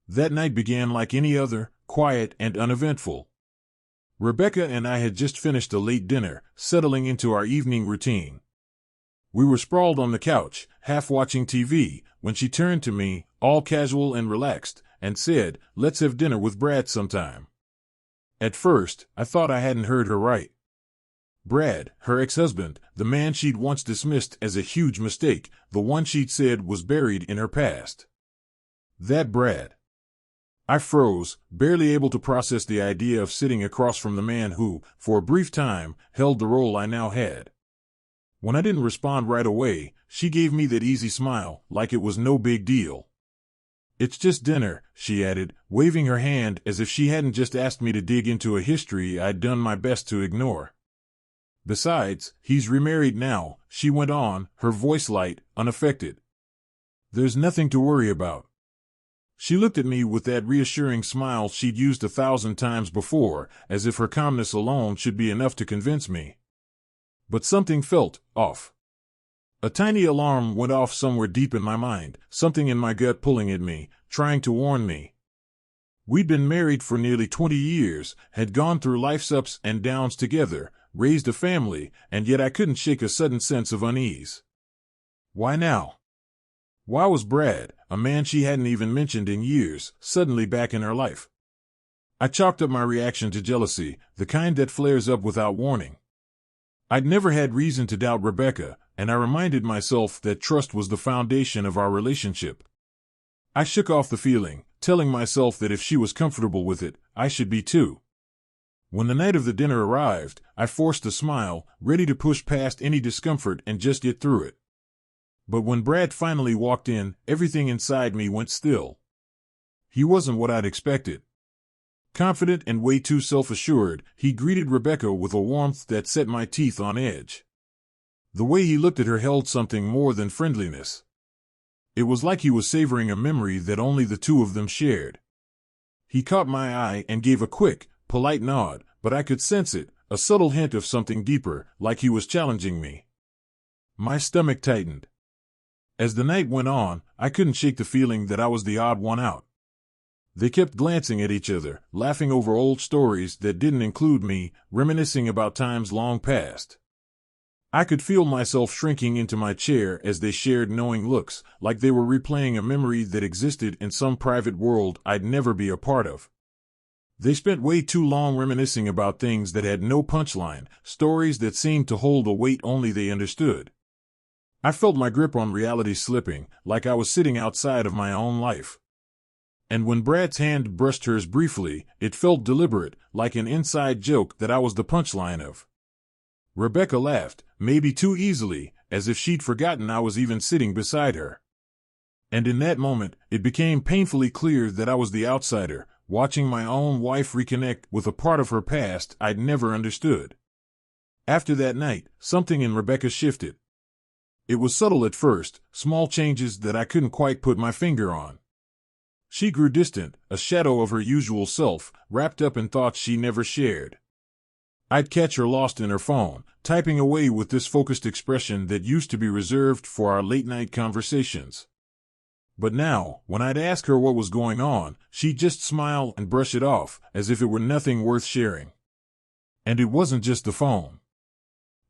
That night began like any other, quiet and uneventful. Rebecca and I had just finished a late dinner, settling into our evening routine. We were sprawled on the couch, half watching TV, when she turned to me, all casual and relaxed, and said, "Let's have dinner with Brad sometime." At first, I thought I hadn't heard her right. Brad, her ex-husband, the man she'd once dismissed as a huge mistake, the one she'd said was buried in her past. That Brad. I froze, barely able to process the idea of sitting across from the man who, for a brief time, held the role I now had. When I didn't respond right away, she gave me that easy smile, like it was no big deal. "It's just dinner," she added, waving her hand as if she hadn't just asked me to dig into a history I'd done my best to ignore. "Besides, he's remarried now," she went on, her voice light, unaffected. "There's nothing to worry about." She looked at me with that reassuring smile she'd used 1,000 times before, as if her calmness alone should be enough to convince me. But something felt off. A tiny alarm went off somewhere deep in my mind, something in my gut pulling at me, trying to warn me. We'd been married for nearly 20 years, had gone through life's ups and downs together, raised a family, and yet I couldn't shake a sudden sense of unease. Why now? Why was Brad, a man she hadn't even mentioned in years, suddenly back in her life? I chalked up my reaction to jealousy, the kind that flares up without warning. I'd never had reason to doubt Rebecca, and I reminded myself that trust was the foundation of our relationship. I shook off the feeling, telling myself that if she was comfortable with it, I should be too. When the night of the dinner arrived, I forced a smile, ready to push past any discomfort and just get through it. But when Brad finally walked in, everything inside me went still. He wasn't what I'd expected. Confident and way too self-assured, he greeted Rebecca with a warmth that set my teeth on edge. The way he looked at her held something more than friendliness. It was like he was savoring a memory that only the two of them shared. He caught my eye and gave a quick, polite nod, but I could sense it, a subtle hint of something deeper, like he was challenging me. My stomach tightened. As the night went on, I couldn't shake the feeling that I was the odd one out. They kept glancing at each other, laughing over old stories that didn't include me, reminiscing about times long past. I could feel myself shrinking into my chair as they shared knowing looks, like they were replaying a memory that existed in some private world I'd never be a part of. They spent way too long reminiscing about things that had no punchline, stories that seemed to hold a weight only they understood. I felt my grip on reality slipping, like I was sitting outside of my own life. And when Brad's hand brushed hers briefly, it felt deliberate, like an inside joke that I was the punchline of. Rebecca laughed, maybe too easily, as if she'd forgotten I was even sitting beside her. And in that moment, it became painfully clear that I was the outsider, watching my own wife reconnect with a part of her past I'd never understood. After that night, something in Rebecca shifted. It was subtle at first, small changes that I couldn't quite put my finger on. She grew distant, a shadow of her usual self, wrapped up in thoughts she never shared. I'd catch her lost in her phone, typing away with this focused expression that used to be reserved for our late-night conversations. But now, when I'd ask her what was going on, she'd just smile and brush it off, as if it were nothing worth sharing. And it wasn't just the phone.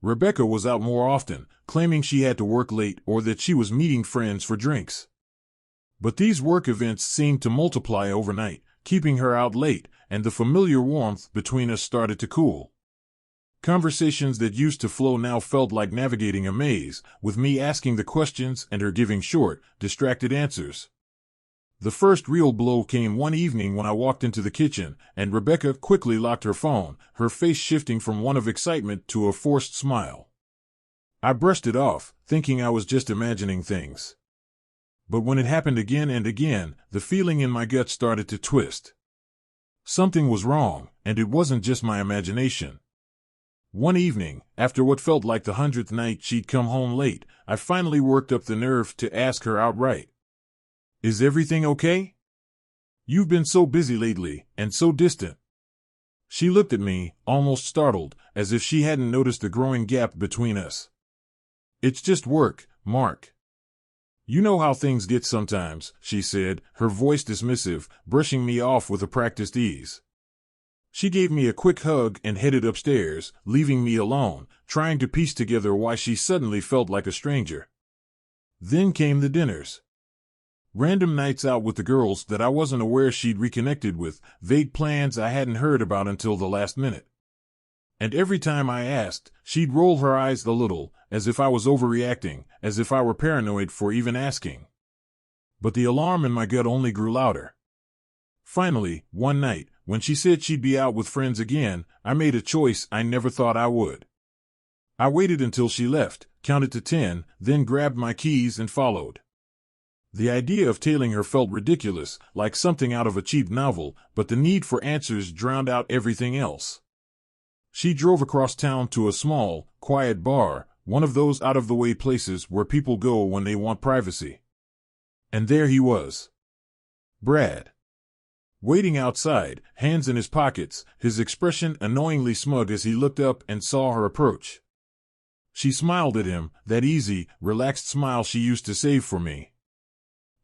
Rebecca was out more often, claiming she had to work late or that she was meeting friends for drinks. But these work events seemed to multiply overnight, keeping her out late, and the familiar warmth between us started to cool. Conversations that used to flow now felt like navigating a maze, with me asking the questions and her giving short, distracted answers. The first real blow came one evening when I walked into the kitchen, and Rebecca quickly locked her phone, her face shifting from one of excitement to a forced smile. I brushed it off, thinking I was just imagining things. But when it happened again and again, the feeling in my gut started to twist. Something was wrong, and it wasn't just my imagination. One evening, after what felt like the 100th night she'd come home late, I finally worked up the nerve to ask her outright. "Is everything okay? You've been so busy lately, and so distant." She looked at me, almost startled, as if she hadn't noticed the growing gap between us. "It's just work, Mark." You know how things get sometimes, she said, her voice dismissive, brushing me off with a practiced ease. She gave me a quick hug and headed upstairs, leaving me alone, trying to piece together why she suddenly felt like a stranger. Then came the dinners. Random nights out with the girls that I wasn't aware she'd reconnected with, vague plans I hadn't heard about until the last minute. And every time I asked, she'd roll her eyes a little, as if I was overreacting, as if I were paranoid for even asking. But the alarm in my gut only grew louder. Finally, one night, when she said she'd be out with friends again, I made a choice I never thought I would. I waited until she left, counted to 10, then grabbed my keys and followed. The idea of tailing her felt ridiculous, like something out of a cheap novel, but the need for answers drowned out everything else. She drove across town to a small, quiet bar, one of those out-of-the-way places where people go when they want privacy. And there he was. Brad. Waiting outside, hands in his pockets, his expression annoyingly smug as he looked up and saw her approach. She smiled at him, that easy, relaxed smile she used to save for me.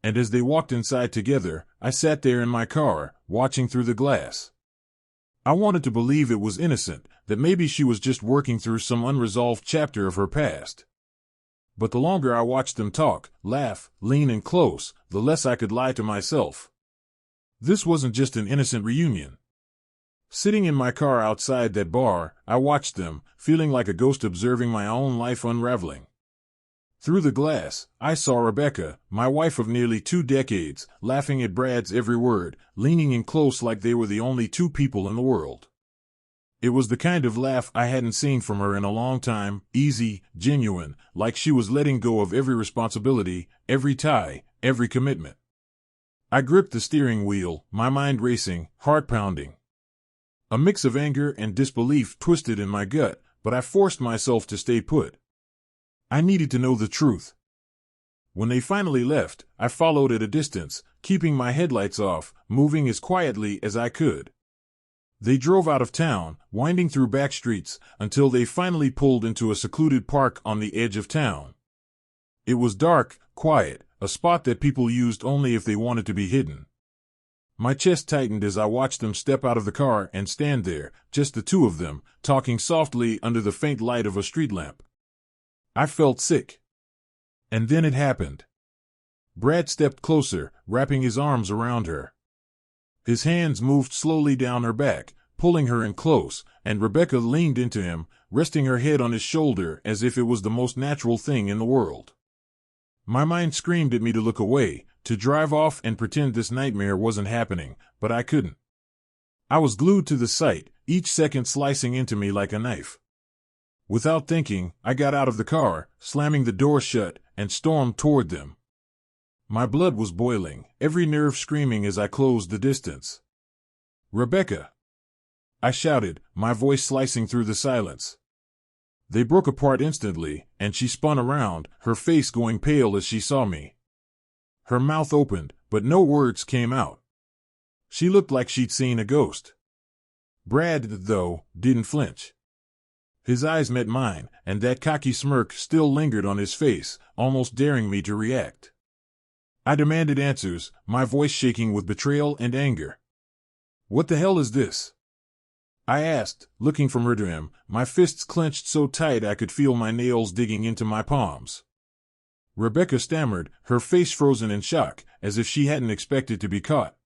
And as they walked inside together, I sat there in my car, watching through the glass. I wanted to believe it was innocent, that maybe she was just working through some unresolved chapter of her past. But the longer I watched them talk, laugh, lean in close, the less I could lie to myself. This wasn't just an innocent reunion. Sitting in my car outside that bar, I watched them, feeling like a ghost observing my own life unraveling. Through the glass, I saw Rebecca, my wife of nearly 2 decades, laughing at Brad's every word, leaning in close like they were the only 2 people in the world. It was the kind of laugh I hadn't seen from her in a long time, easy, genuine, like she was letting go of every responsibility, every tie, every commitment. I gripped the steering wheel, my mind racing, heart pounding. A mix of anger and disbelief twisted in my gut, but I forced myself to stay put. I needed to know the truth. When they finally left, I followed at a distance, keeping my headlights off, moving as quietly as I could. They drove out of town, winding through back streets, until they finally pulled into a secluded park on the edge of town. It was dark, quiet, a spot that people used only if they wanted to be hidden. My chest tightened as I watched them step out of the car and stand there, just the 2 of them, talking softly under the faint light of a street lamp. I felt sick. And then it happened. Brad stepped closer, wrapping his arms around her. His hands moved slowly down her back, pulling her in close, and Rebecca leaned into him, resting her head on his shoulder as if it was the most natural thing in the world. My mind screamed at me to look away, to drive off and pretend this nightmare wasn't happening, but I couldn't. I was glued to the sight, each second slicing into me like a knife. Without thinking, I got out of the car, slamming the door shut, and stormed toward them. My blood was boiling, every nerve screaming as I closed the distance. "Rebecca!" I shouted, my voice slicing through the silence. They broke apart instantly, and she spun around, her face going pale as she saw me. Her mouth opened, but no words came out. She looked like she'd seen a ghost. Brad, though, didn't flinch. His eyes met mine, and that cocky smirk still lingered on his face, almost daring me to react. I demanded answers, my voice shaking with betrayal and anger. "What the hell is this?" I asked, looking from her to him, my fists clenched so tight I could feel my nails digging into my palms. Rebecca stammered, her face frozen in shock, as if she hadn't expected to be caught.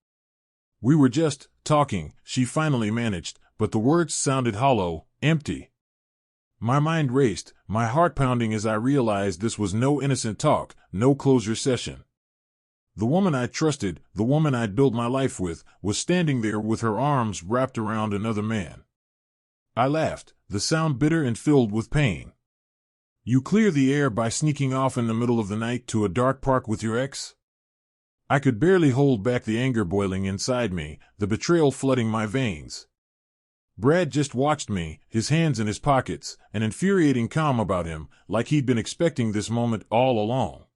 "We were just talking," she finally managed, but the words sounded hollow, empty. My mind raced, my heart pounding as I realized this was no innocent talk, no closure session. The woman I trusted, the woman I'd built my life with, was standing there with her arms wrapped around another man. I laughed, the sound bitter and filled with pain. "You clear the air by sneaking off in the middle of the night to a dark park with your ex?" I could barely hold back the anger boiling inside me, the betrayal flooding my veins. Brad just watched me, his hands in his pockets, an infuriating calm about him, like he'd been expecting this moment all along.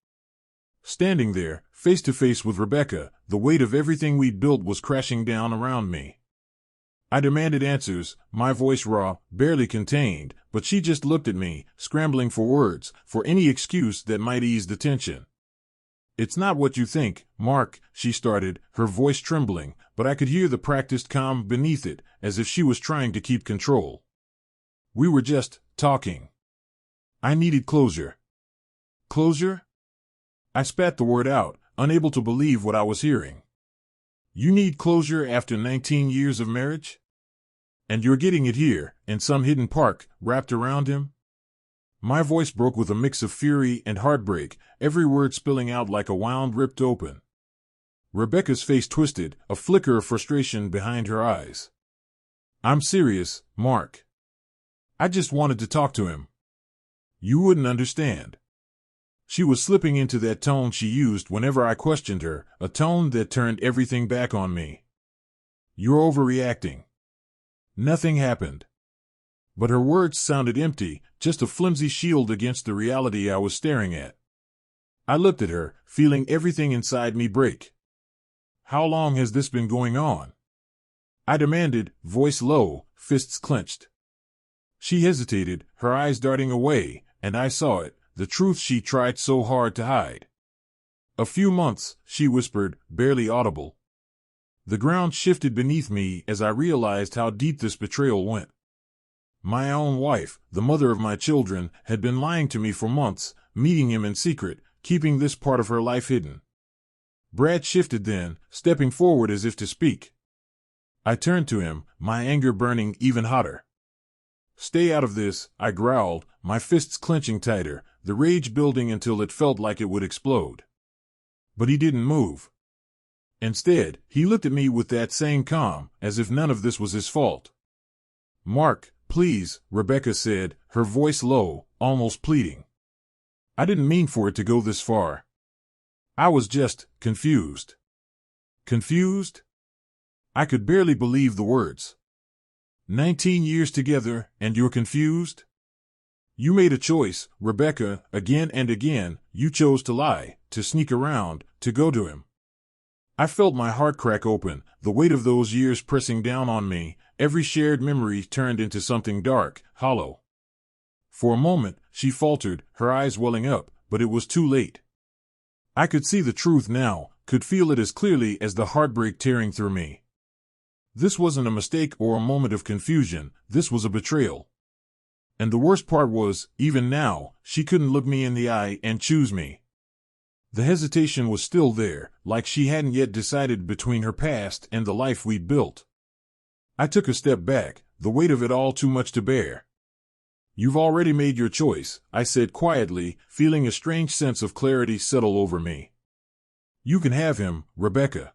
Standing there, face to face with Rebecca, the weight of everything we'd built was crashing down around me. I demanded answers, my voice raw, barely contained, but she just looked at me, scrambling for words, for any excuse that might ease the tension. It's not what you think, Mark, she started, her voice trembling, but I could hear the practiced calm beneath it, as if she was trying to keep control. We were just talking. I needed closure. Closure? I spat the word out, unable to believe what I was hearing. You need closure after 19 years of marriage? And you're getting it here, in some hidden park, wrapped around him? My voice broke with a mix of fury and heartbreak, every word spilling out like a wound ripped open. Rebecca's face twisted, a flicker of frustration behind her eyes. I'm serious, Mark. I just wanted to talk to him. You wouldn't understand. She was slipping into that tone she used whenever I questioned her, a tone that turned everything back on me. You're overreacting. Nothing happened. But her words sounded empty, just a flimsy shield against the reality I was staring at. I looked at her, feeling everything inside me break. How long has this been going on? I demanded, voice low, fists clenched. She hesitated, her eyes darting away, and I saw it, the truth she tried so hard to hide. A few months, she whispered, barely audible. The ground shifted beneath me as I realized how deep this betrayal went. My own wife, the mother of my children, had been lying to me for months, meeting him in secret, keeping this part of her life hidden. Brad shifted then, stepping forward as if to speak. I turned to him, my anger burning even hotter. Stay out of this, I growled, my fists clenching tighter, the rage building until it felt like it would explode. But he didn't move. Instead, he looked at me with that same calm, as if none of this was his fault. Mark, please, Rebecca said, her voice low, almost pleading. I didn't mean for it to go this far. I was just confused. Confused? I could barely believe the words. 19 years together, and you're confused? You made a choice, Rebecca, again and again, you chose to lie, to sneak around, to go to him. I felt my heart crack open, the weight of those years pressing down on me, every shared memory turned into something dark, hollow. For a moment, she faltered, her eyes welling up, but it was too late. I could see the truth now, could feel it as clearly as the heartbreak tearing through me. This wasn't a mistake or a moment of confusion, this was a betrayal. And the worst part was, even now, she couldn't look me in the eye and choose me. The hesitation was still there, like she hadn't yet decided between her past and the life we'd built. I took a step back, the weight of it all too much to bear. You've already made your choice, I said quietly, feeling a strange sense of clarity settle over me. You can have him, Rebecca.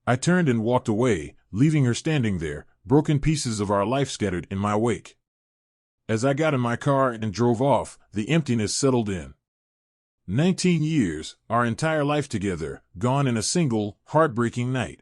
I turned and walked away, leaving her standing there, broken pieces of our life scattered in my wake. As I got in my car and drove off, the emptiness settled in. 19 years, our entire life together, gone in a single, heartbreaking night.